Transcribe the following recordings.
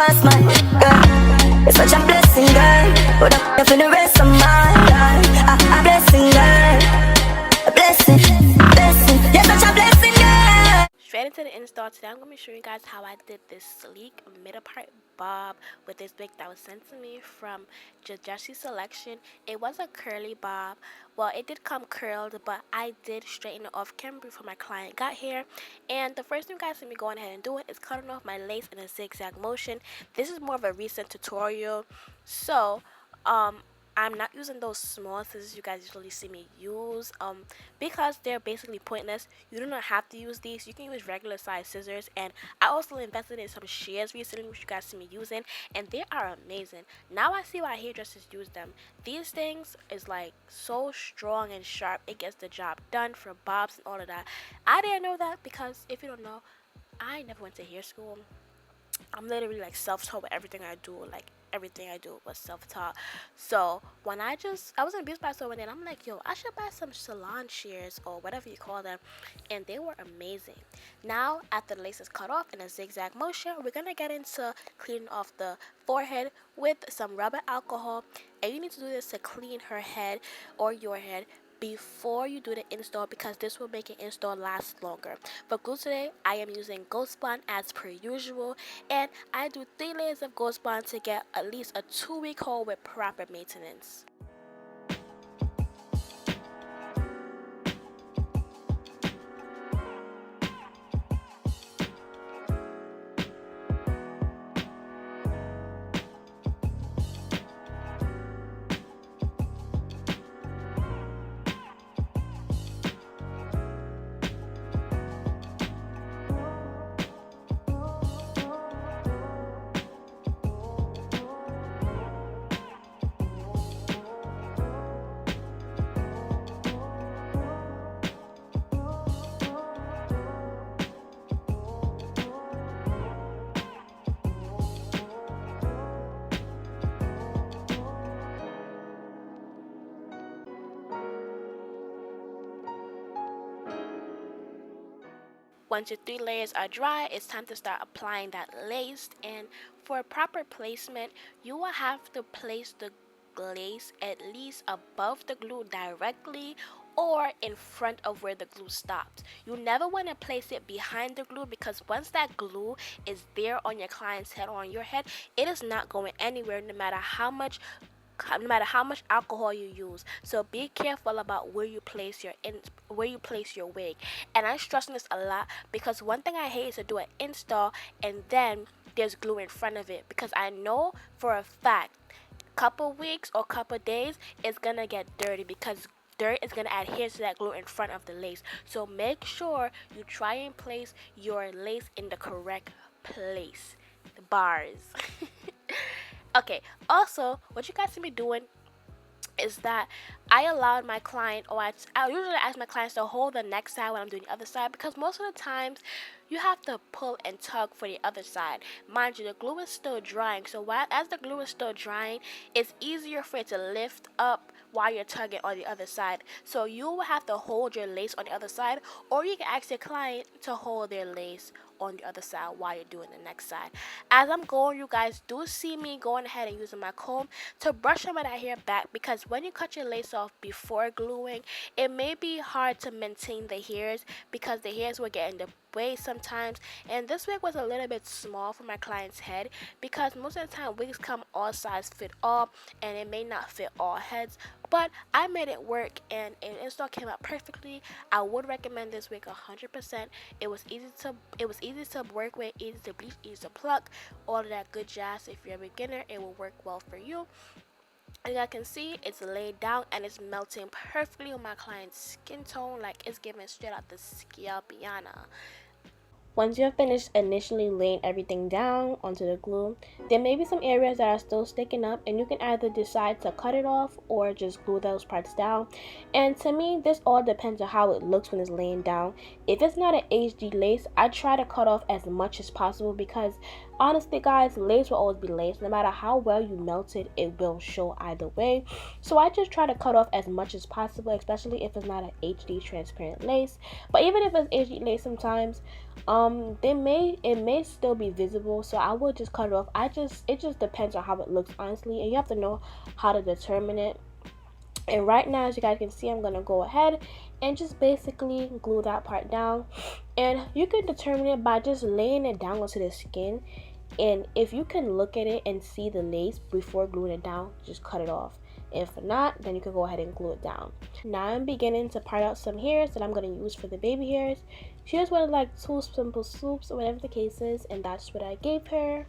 past my head, girl. It's such a blessing, girl. But I'm for the rest of my life. A blessing, girl. A blessing, blessing. You're such a blessing, girl. Straight into the install. Today I'm going to show you guys how I did this sleek middle part bob with this wig that was sent to me from Jessie selection. It was a curly bob. Well, it did come curled, but I did straighten it off camera before my client got here. And the first thing you guys see me going ahead and doing is cutting off my lace in a zigzag motion. This is more of a recent tutorial, so I'm not using those small scissors you guys usually see me use because they're basically pointless. You do not have to use these. You can use regular size scissors, and I also invested in some shears recently which you guys see me using, and they are amazing. Now I see why hairdressers use them. These things is like so strong and sharp. It gets the job done for bobs and all of that. I didn't know that because if you don't know, I never went to hair school. I'm literally like self-taught with everything I do. Like everything I do was self-taught. So when I was in a beauty spot store one day, and I'm like, yo, I should buy some salon shears or whatever you call them, and they were amazing. Now after the lace is cut off in a zigzag motion, we're gonna get into cleaning off the forehead with some rubbing alcohol, and you need to do this to clean her head or your head before you do the install, because this will make an install last longer. For glue today, I am using Ghost Bond as per usual, and I do 3 layers of Ghost Bond to get at least a 2-week hold with proper maintenance. Once your 3 layers are dry, it's time to start applying that lace. And for proper placement, you will have to place the lace at least above the glue directly or in front of where the glue stops. You never want to place it behind the glue, because once that glue is there on your client's head or on your head, it is not going anywhere no matter how much alcohol you use. So be careful about where you place your wig. And I'm stressing this a lot because one thing I hate is to do an install and then there's glue in front of it, because I know for a fact couple weeks or couple days it's gonna get dirty because dirt is going to adhere to that glue in front of the lace. So make sure you try and place your lace in the correct place. The bars. Okay, also, what you guys see me doing is that I allowed my client, or I usually ask my clients to hold the next side when I'm doing the other side, because most of the times you have to pull and tug for the other side. Mind you, the glue is still drying, so as the glue is still drying, it's easier for it to lift up while you're tugging on the other side. So you will have to hold your lace on the other side, or you can ask your client to hold their lace on the other side while you're doing the next side. As I'm going, you guys do see me going ahead and using my comb to brush some of that hair back, because when you cut your lace off before gluing, it may be hard to maintain the hairs because the hairs will get in the way sometimes. And this wig was a little bit small for my client's head, because most of the time wigs come all size fit all, and it may not fit all heads, but I made it work and an install came out perfectly. I would recommend this wig 100%. It was easy to work with, easy to bleach, easy to pluck, all of that good jazz. If you're a beginner, it will work well for you. As I can see, it's laid down and it's melting perfectly on my client's skin tone, like it's giving straight out the scalpiana. Once you have finished initially laying everything down onto the glue, there may be some areas that are still sticking up, and you can either decide to cut it off or just glue those parts down. And to me, this all depends on how it looks when it's laying down. If it's not an HD lace, I try to cut off as much as possible, because Honestly guys, lace will always be lace. No matter how well you melt it, it will show either way. So I just try to cut off as much as possible, especially if it's not an HD transparent lace. But even if it's HD lace, sometimes it may still be visible, so I will just cut it off. It just depends on how it looks, honestly, and you have to know how to determine it. And right now, as you guys can see, I'm gonna go ahead and just basically glue that part down. And you can determine it by just laying it down onto the skin. And if you can look at it and see the lace before gluing it down, just cut it off. If not, then you can go ahead and glue it down. Now I'm beginning to part out some hairs that I'm going to use for the baby hairs. She just wanted like 2 simple swoops or whatever the case is, and that's what I gave her.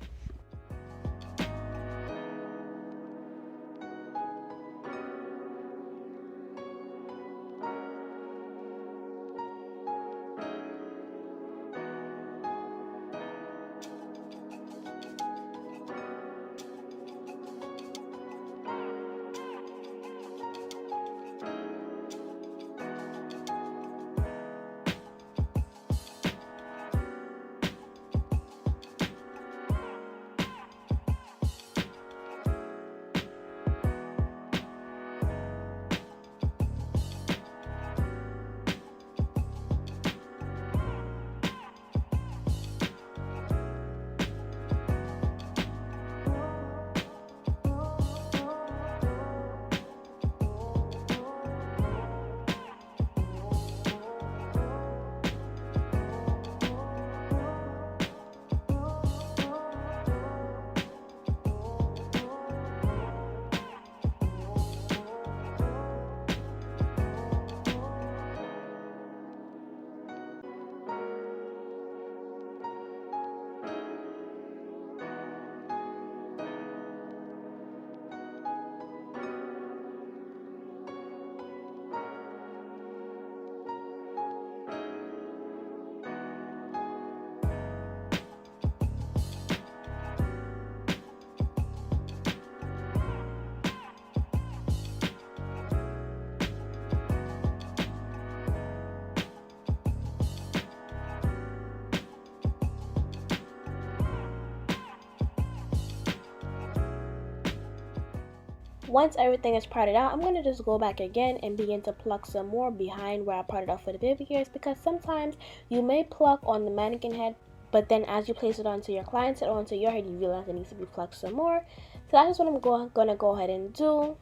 Once everything is parted out, I'm going to just go back again and begin to pluck some more behind where I parted off for the baby hairs, because sometimes you may pluck on the mannequin head, but then as you place it onto your client's head or onto your head, you realize it needs to be plucked some more. So that's what I'm going to go ahead and do.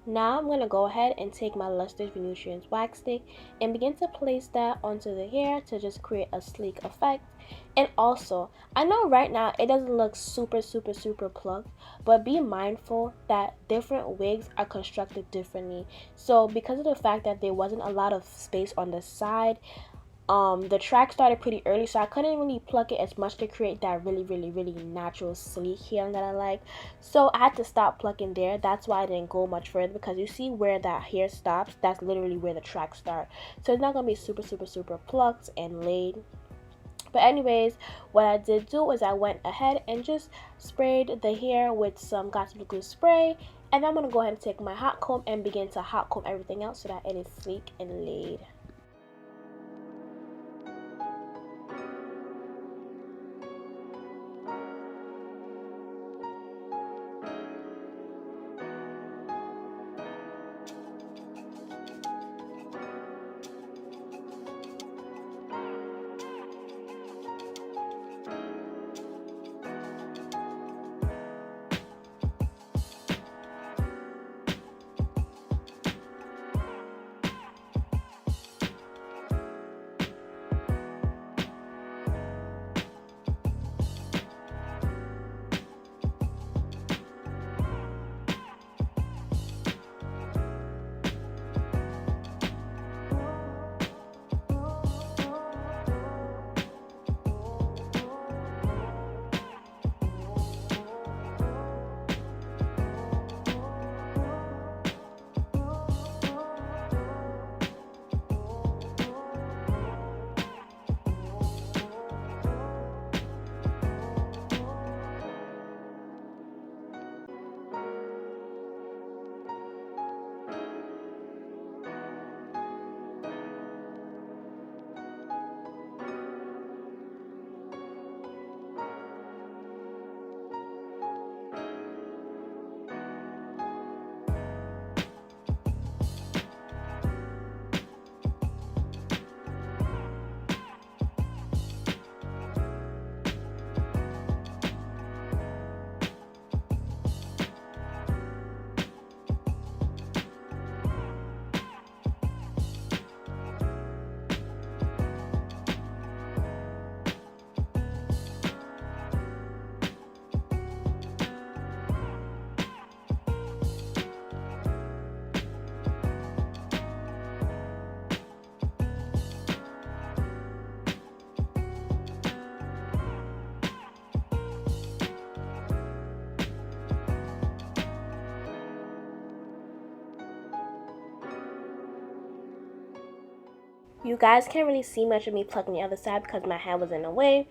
Now I'm going to go ahead and take my Luster's Venusians wax stick and begin to place that onto the hair to just create a sleek effect. And also, I know right now it doesn't look super plucked, but be mindful that different wigs are constructed differently. So because of the fact that there wasn't a lot of space on the side, the track started pretty early, so I couldn't really pluck it as much to create that really natural sleek hair that I like. So I had to stop plucking there. That's why I didn't go much further, because you see where that hair stops, that's literally where the track starts. So it's not gonna be super plucked and laid. But anyways, what I did do is I went ahead and just sprayed the hair with some gossip glue spray, and I'm going to go ahead and take my hot comb and begin to hot comb everything out so that it is sleek and laid. You guys can't really see much of me plucking the other side because my hand was in the way.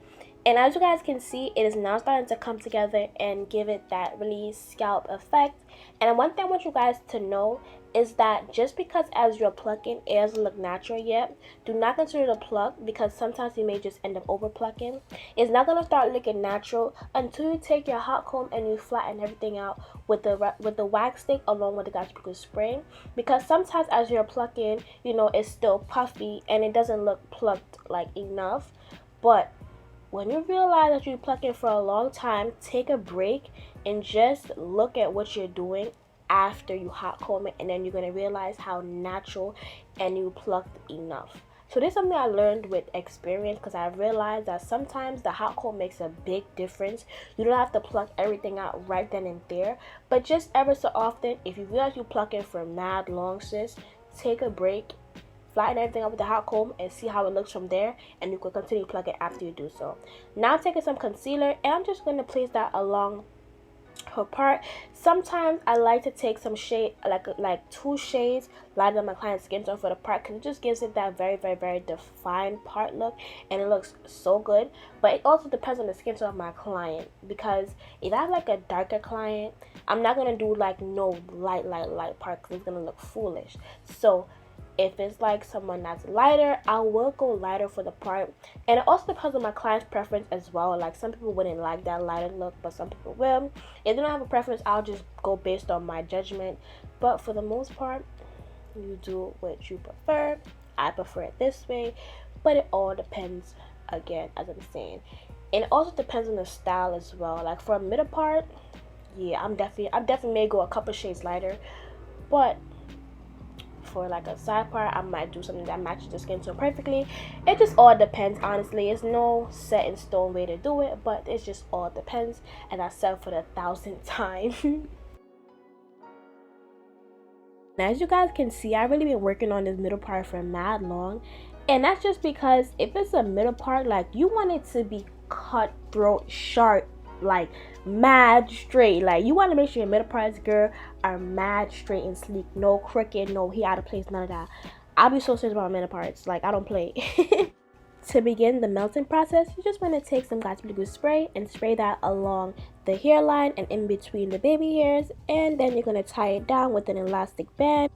And as you guys can see, it is now starting to come together and give it that really scalp effect. And one thing I want you guys to know is that just because as you're plucking, it doesn't look natural yet, do not consider the pluck because sometimes you may just end up over plucking. It's not going to start looking natural until you take your hot comb and you flatten everything out with the wax stick along with the gossip glue spray. Because sometimes as you're plucking, you know, it's still puffy and it doesn't look plucked like enough. But when you realize that you're plucking for a long time, take a break and just look at what you're doing after you hot comb it, and then you're going to realize how natural and you plucked enough. So this is something I learned with experience because I realized that sometimes the hot comb makes a big difference. You don't have to pluck everything out right then and there, but just ever so often, if you realize you're plucking for mad long, sis, take a break, flatten everything up with the hot comb and see how it looks from there, and you can continue plucking after you do so. Now I'm taking some concealer and I'm just going to place that along her part. Sometimes I like to take some shade, like 2 shades lighter than my client's skin tone for the part, because it just gives it that very defined part look, and it looks so good. But it also depends on the skin tone of my client, because if I have like a darker client, I'm not gonna do like no light part because it's gonna look foolish. So if it's like someone that's lighter, I will go lighter for the part. And it also depends on my client's preference as well. Like some people wouldn't like that lighter look, but some people will. If they don't have a preference, I'll just go based on my judgment. But for the most part, you do what you prefer. I prefer it this way, but it all depends, again, as I'm saying. And it also depends on the style as well. Like for a middle part, yeah, I definitely may go a couple shades lighter, but for like a side part, I might do something that matches the skin tone perfectly. It just all depends, honestly. It's no set in stone way to do it, but it just all depends, and I said for the 1,000th time. Now, as you guys can see, I've really been working on this middle part for mad long, and that's just because if it's a middle part, like, you want it to be cutthroat sharp, like mad straight. Like, you want to make sure your middle parts, girl, are mad straight and sleek, no crooked, no he out of place, none of that. I'll be so serious about my middle parts, like, I don't play. To begin the melting process, you just want to take some got glue spray and spray that along the hairline and in between the baby hairs, and then you're going to tie it down with an elastic band.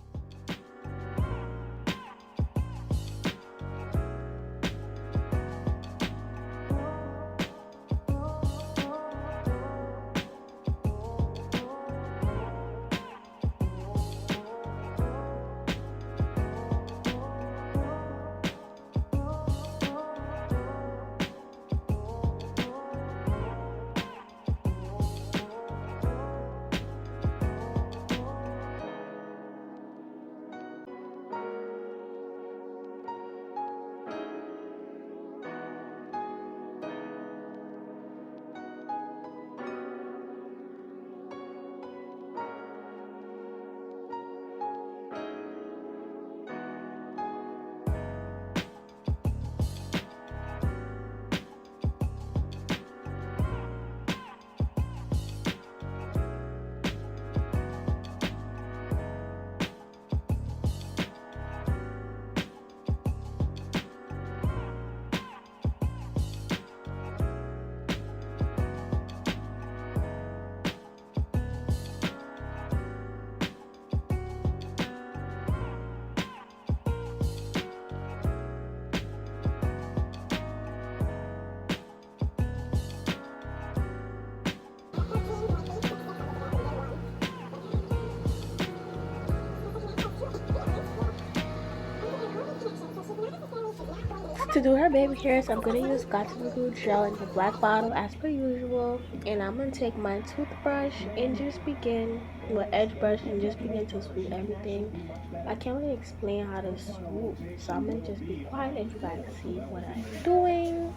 To do her baby hairs, I'm going to use got glue gel in the black bottle as per usual, and I'm going to take my toothbrush and just begin with edge brush and just begin to swoop everything. I can't really explain how to swoop, so I'm going to just be quiet and you guys see what I'm doing.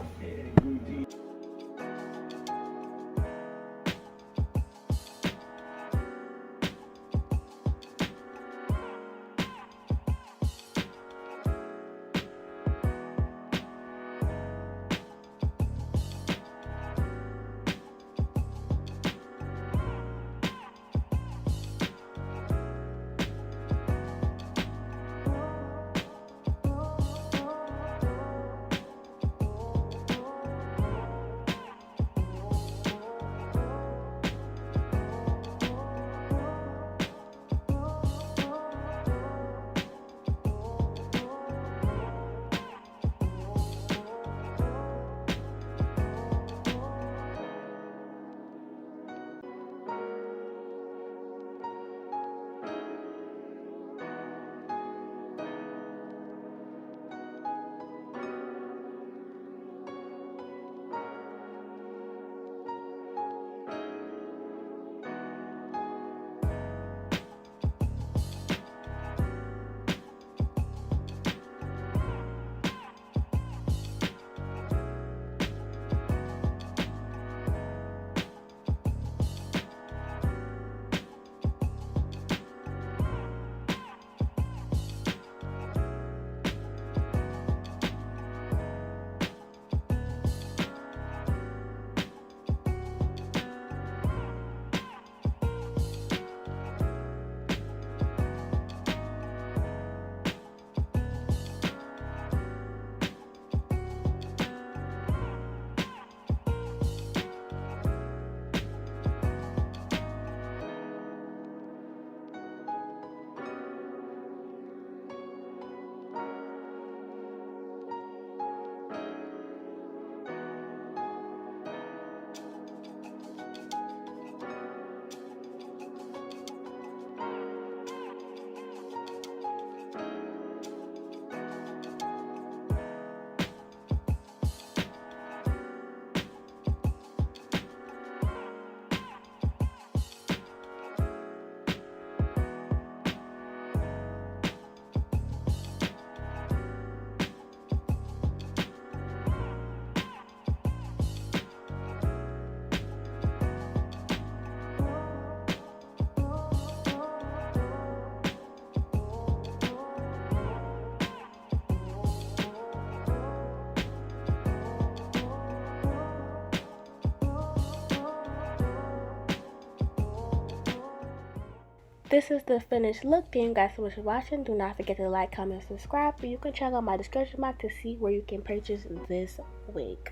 This is the finished look. Thank you guys so much for watching. Do not forget to like, comment, subscribe. But you can check out my description box to see where you can purchase this wig.